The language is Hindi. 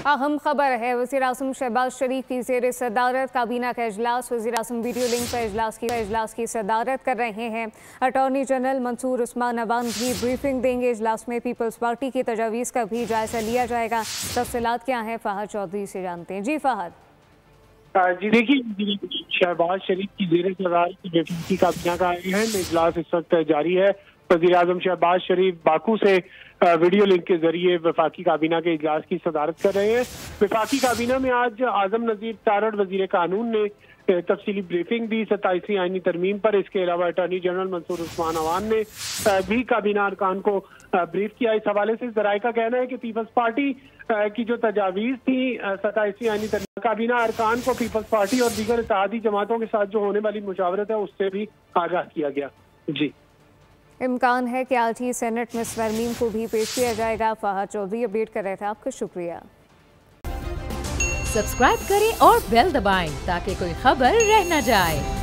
अहम खबर है, वज़ीर-ए-आज़म शहबाज शरीफ की ज़ेर सदारत काबीना का इजलास। वज़ीर-ए-आज़म वीडियो लिंक पर इजलास की सदारत कर रहे हैं। अटॉर्नी जनरल मंसूर उस्मान अवान भी ब्रीफिंग देंगे। इजलास में पीपल्स पार्टी की तजावीज़ का भी जायजा लिया जाएगा। तफसीलात क्या हैं, फहद चौधरी से जानते हैं। जी फहद। जी देखिए, शहबाज शरीफ की ज़ेर सदारत वफाकी काबीना का अहम इजलास इस वक्त जारी है। वज़ीर-ए-आज़म शहबाज शरीफ बाकू से वीडियो लिंक के जरिए वफाकी काबीना के इजलास की सदारत कर रहे हैं। वफाकी काबीना में आज आजम नज़ीर तारड़ वज़ीर कानून ने तफसीली ब्रीफिंग दी 27वीं आईनी तरमीम पर। इसके अलावा अटॉर्नी जनरल मंसूर उस्मान अवान ने भी काबीना अरकान को ब्रीफ किया। इस हवाले से ज़राए का कहना है कि पीपल्स पार्टी की जो तजावीज़ थी 27वीं आईनी तरमीम, काबीना अरकान को पीपल्स पार्टी और दीगर इत्तेहादी जमातों के साथ जो होने वाली मुशावरत है उससे भी आगाह किया गया। जी, इम्कान है कि आज ही सेनेट में इस तरमीम को भी पेश किया जाएगा। फहद चौधरी अपडेट कर रहे थे, आपका शुक्रिया। सब्सक्राइब करें और बेल दबाएं ताकि कोई खबर रह न जाए।